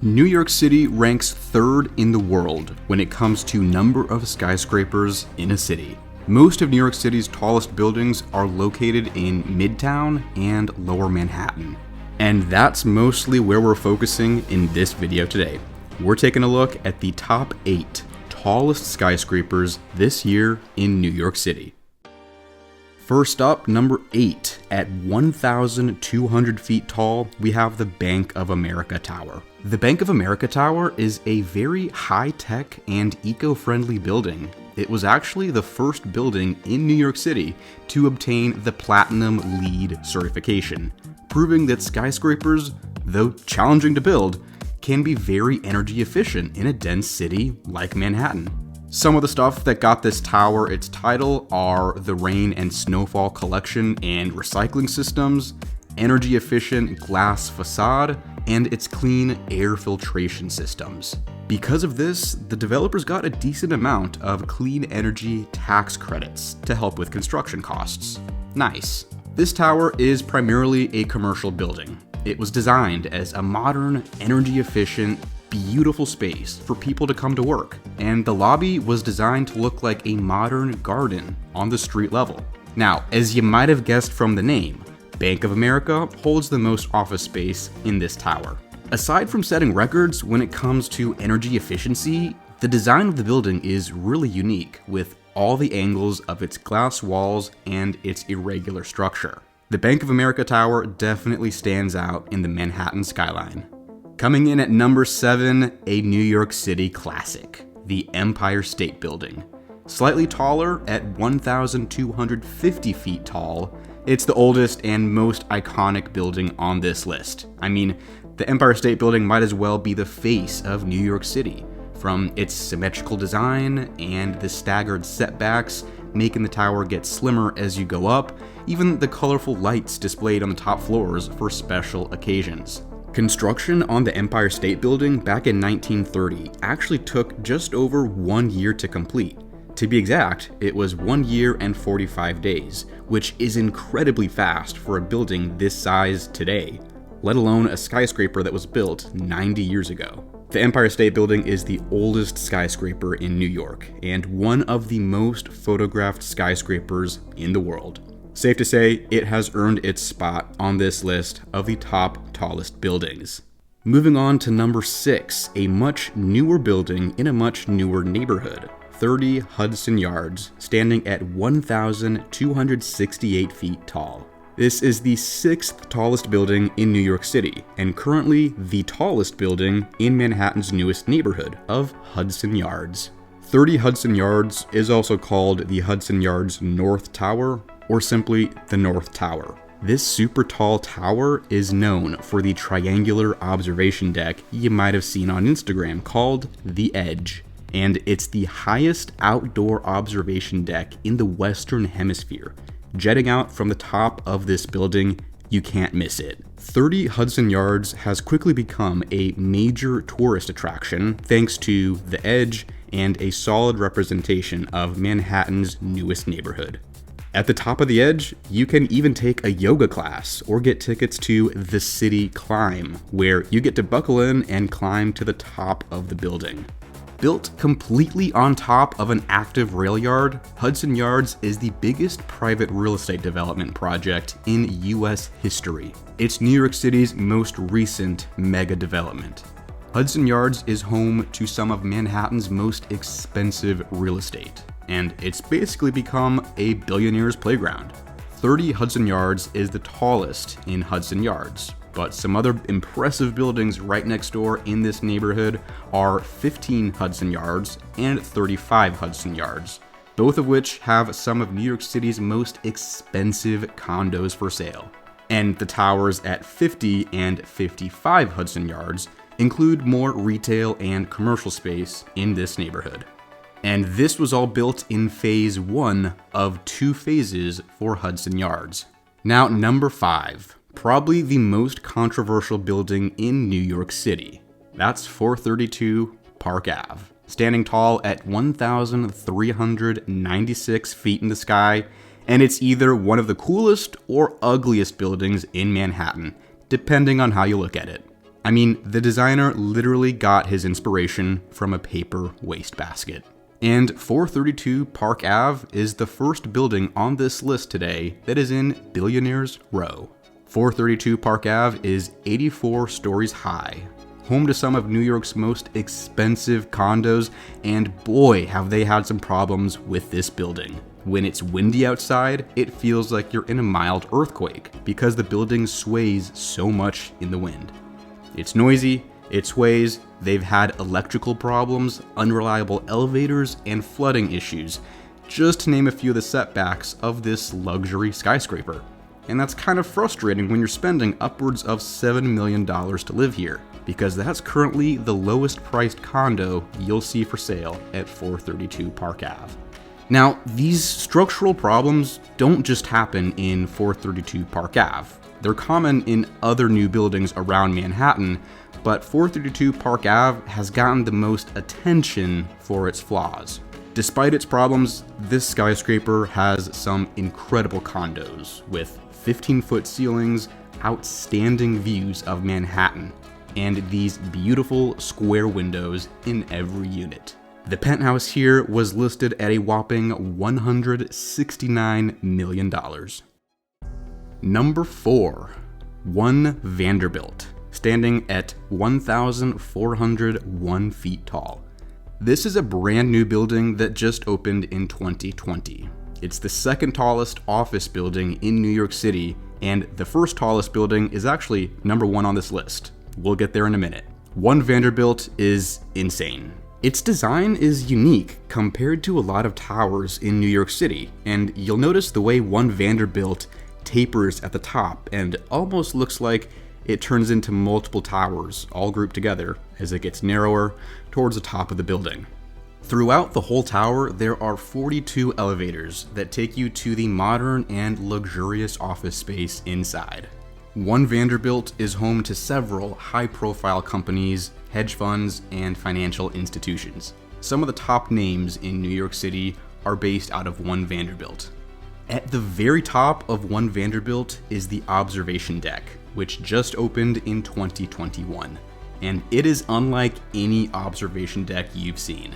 New York City ranks third in the world when it comes to number of skyscrapers in a city. Most of New York City's tallest buildings are located in Midtown and Lower Manhattan. And that's mostly where we're focusing in this video today. We're taking a look at the top 8 tallest skyscrapers this year in New York City. First up, number 8, at 1,200 feet tall, we have the Bank of America Tower. The Bank of America Tower is a very high-tech and eco-friendly building. It was actually the first building in New York City to obtain the Platinum LEED certification, proving that skyscrapers, though challenging to build, can be very energy efficient in a dense city like Manhattan. Some of the stuff that got this tower its title are the rain and snowfall collection and recycling systems, energy efficient glass facade, and its clean air filtration systems. Because of this, the developers got a decent amount of clean energy tax credits to help with construction costs. Nice. This tower is primarily a commercial building. It was designed as a modern, energy efficient, beautiful space for people to come to work, and the lobby was designed to look like a modern garden on the street level. Now, as you might have guessed from the name, Bank of America holds the most office space in this tower. Aside from setting records when it comes to energy efficiency, the design of the building is really unique with all the angles of its glass walls and its irregular structure. The Bank of America Tower definitely stands out in the Manhattan skyline. Coming in at number 7, a New York City classic, the Empire State Building. Slightly taller at 1,250 feet tall, it's the oldest and most iconic building on this list. I mean, the Empire State Building might as well be the face of New York City, from its symmetrical design and the staggered setbacks, making the tower get slimmer as you go up, even the colorful lights displayed on the top floors for special occasions. Construction on the Empire State Building back in 1930 actually took just over 1 year to complete. To be exact, it was 1 year and 45 days, which is incredibly fast for a building this size today, let alone a skyscraper that was built 90 years ago. The Empire State Building is the oldest skyscraper in New York, and one of the most photographed skyscrapers in the world. Safe to say, it has earned its spot on this list of the top tallest buildings. Moving on to number 6, a much newer building in a much newer neighborhood, 30 Hudson Yards, standing at 1,268 feet tall. This is the 6th tallest building in New York City, and currently the tallest building in Manhattan's newest neighborhood of Hudson Yards. 30 Hudson Yards is also called the Hudson Yards North Tower, or simply the North Tower. This super tall tower is known for the triangular observation deck you might have seen on Instagram called The Edge, and it's the highest outdoor observation deck in the Western Hemisphere. Jetting out from the top of this building, you can't miss it. 30 Hudson Yards has quickly become a major tourist attraction thanks to The Edge and a solid representation of Manhattan's newest neighborhood. At the top of The Edge, you can even take a yoga class or get tickets to the City Climb, where you get to buckle in and climb to the top of the building. Built completely on top of an active rail yard, Hudson Yards is the biggest private real estate development project in U.S. history. It's New York City's most recent mega development. Hudson Yards is home to some of Manhattan's most expensive real estate, and it's basically become a billionaire's playground. 30 Hudson Yards is the tallest in Hudson Yards, but some other impressive buildings right next door in this neighborhood are 15 Hudson Yards and 35 Hudson Yards, both of which have some of New York City's most expensive condos for sale. And the towers at 50 and 55 Hudson Yards include more retail and commercial space in this neighborhood. And this was all built in phase 1 of 2 phases for Hudson Yards. Now, number 5, probably the most controversial building in New York City. That's 432 Park Ave, standing tall at 1,396 feet in the sky, and it's either one of the coolest or ugliest buildings in Manhattan, depending on how you look at it. I mean, the designer literally got his inspiration from a paper wastebasket. And 432 Park Ave is the first building on this list today that is in Billionaire's Row. 432 Park Ave is 84 stories high, home to some of New York's most expensive condos, and boy, have they had some problems with this building. When it's windy outside, it feels like you're in a mild earthquake because the building sways so much in the wind. It's noisy, it sways, they've had electrical problems, unreliable elevators, and flooding issues, just to name a few of the setbacks of this luxury skyscraper. And that's kind of frustrating when you're spending upwards of $7 million to live here, because that's currently the lowest priced condo you'll see for sale at 432 Park Ave. Now, these structural problems don't just happen in 432 Park Ave. They're common in other new buildings around Manhattan, but 432 Park Ave has gotten the most attention for its flaws. Despite its problems, this skyscraper has some incredible condos with 15-foot ceilings, outstanding views of Manhattan, and these beautiful square windows in every unit. The penthouse here was listed at a whopping $169 million. Number 4, One Vanderbilt, standing at 1,401 feet tall. This is a brand new building that just opened in 2020. It's the second tallest office building in New York City, and the first tallest building is actually number 1 on this list. We'll get there in a minute. One Vanderbilt is insane. Its design is unique compared to a lot of towers in New York City, and you'll notice the way One Vanderbilt tapers at the top and almost looks like it turns into multiple towers all grouped together as it gets narrower towards the top of the building. Throughout the whole tower, there are 42 elevators that take you to the modern and luxurious office space inside. One Vanderbilt is home to several high-profile companies, hedge funds, and financial institutions. Some of the top names in New York City are based out of One Vanderbilt. At the very top of One Vanderbilt is the observation deck, which just opened in 2021, and it is unlike any observation deck you've seen.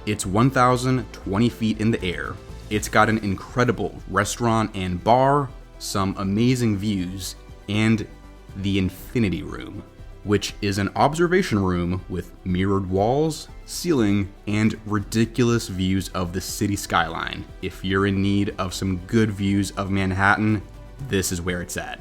It's 1,020 feet in the air. It's got an incredible restaurant and bar, some amazing views, and the Infinity Room, which is an observation room with mirrored walls, ceiling, and ridiculous views of the city skyline. If you're in need of some good views of Manhattan, this is where it's at.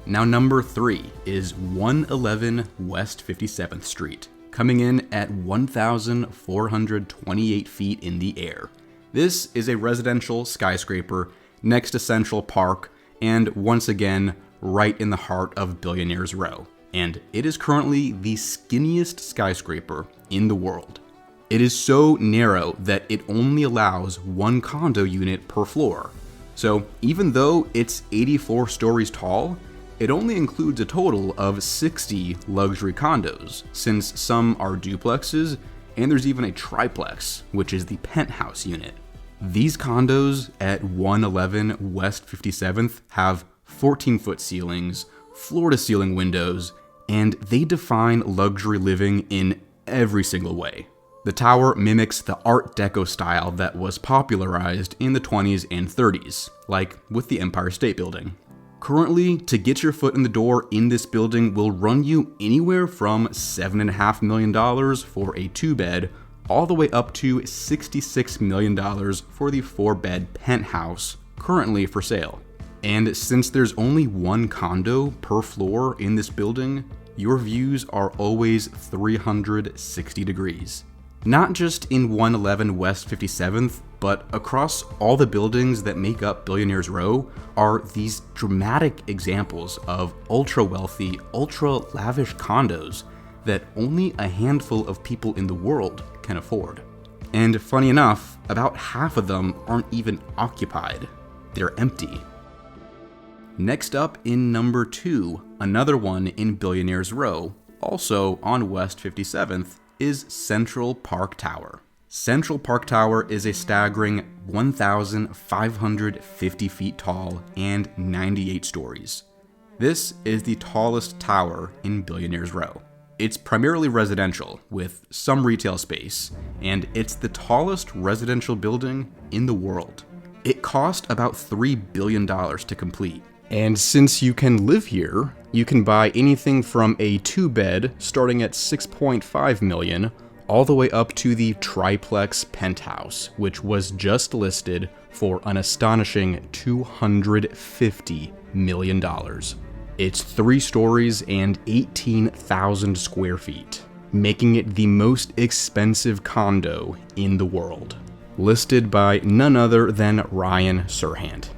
Now, number 3 is 111 West 57th Street, coming in at 1,428 feet in the air. This is a residential skyscraper next to Central Park, and once again, right in the heart of Billionaire's Row. And it is currently the skinniest skyscraper in the world. It is so narrow that it only allows 1 condo unit per floor. So even though it's 84 stories tall, it only includes a total of 60 luxury condos, since some are duplexes, and there's even a triplex, which is the penthouse unit. These condos at 111 West 57th have 14-foot ceilings, floor-to-ceiling windows, and they define luxury living in every single way. The tower mimics the Art Deco style that was popularized in the 20s and 30s, like with the Empire State Building. Currently, to get your foot in the door in this building will run you anywhere from $7.5 million for a 2-bed, all the way up to $66 million for the 4-bed penthouse, currently for sale. And since there's only 1 condo per floor in this building, your views are always 360 degrees. Not just in 111 West 57th, but across all the buildings that make up Billionaire's Row are these dramatic examples of ultra-wealthy, ultra-lavish condos that only a handful of people in the world can afford. And funny enough, about half of them aren't even occupied. They're empty. Next up in number 2, another one in Billionaire's Row, also on West 57th, is Central Park Tower. Central Park Tower is a staggering 1,550 feet tall and 98 stories. This is the tallest tower in Billionaire's Row. It's primarily residential, with some retail space, and it's the tallest residential building in the world. It cost about $3 billion to complete. And since you can live here, you can buy anything from a 2-bed starting at $6.5 million all the way up to the triplex Penthouse, which was just listed for an astonishing $250 million. It's 3 stories and 18,000 square feet, making it the most expensive condo in the world, listed by none other than Ryan Serhant.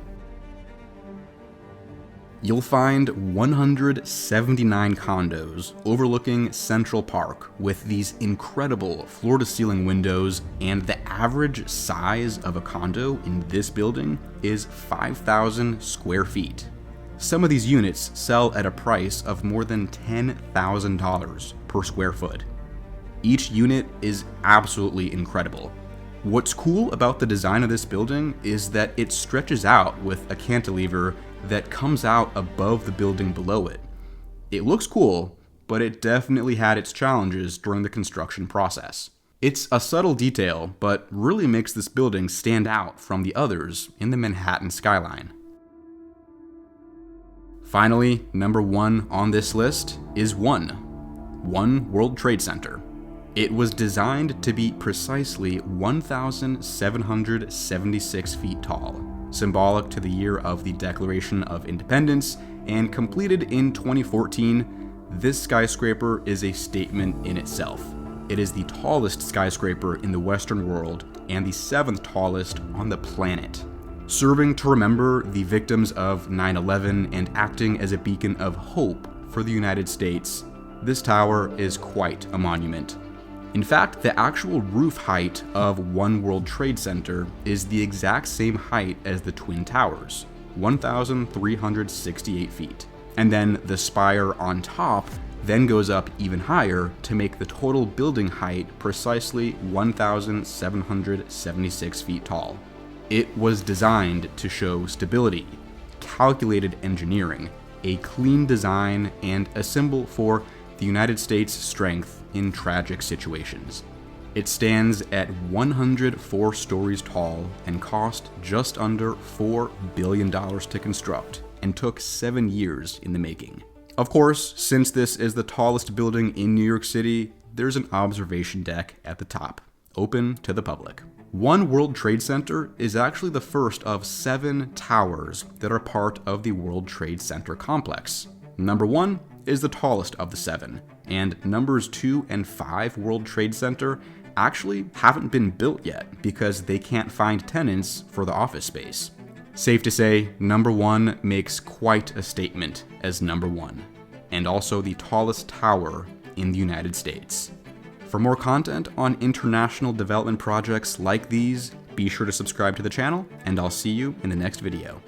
You'll find 179 condos overlooking Central Park with these incredible floor-to-ceiling windows, and the average size of a condo in this building is 5,000 square feet. Some of these units sell at a price of more than $10,000 per square foot. Each unit is absolutely incredible. What's cool about the design of this building is that it stretches out with a cantilever that comes out above the building below it. It looks cool, but it definitely had its challenges during the construction process. It's a subtle detail, but really makes this building stand out from the others in the Manhattan skyline. Finally, number 1 on this list is One World Trade Center. It was designed to be precisely 1,776 feet tall, symbolic to the year of the Declaration of Independence, and completed in 2014. This skyscraper is a statement in itself. It is the tallest skyscraper in the Western world and the 7th tallest on the planet. Serving to remember the victims of 9/11 and acting as a beacon of hope for the United States, this tower is quite a monument. In fact, the actual roof height of One World Trade Center is the exact same height as the Twin Towers, 1,368 feet. And then the spire on top then goes up even higher to make the total building height precisely 1,776 feet tall. It was designed to show stability, calculated engineering, a clean design, and a symbol for the United States' strength in tragic situations. It stands at 104 stories tall and cost just under $4 billion to construct and took 7 years in the making. Of course, since this is the tallest building in New York City, there's an observation deck at the top, open to the public. One World Trade Center is actually the first of 7 towers that are part of the World Trade Center complex. Number 1 is the tallest of the 7, and numbers 2 and 5 World Trade Center actually haven't been built yet because they can't find tenants for the office space. Safe to say, number 1 makes quite a statement as number 1, and also the tallest tower in the United States. For more content on international development projects like these, be sure to subscribe to the channel, and I'll see you in the next video.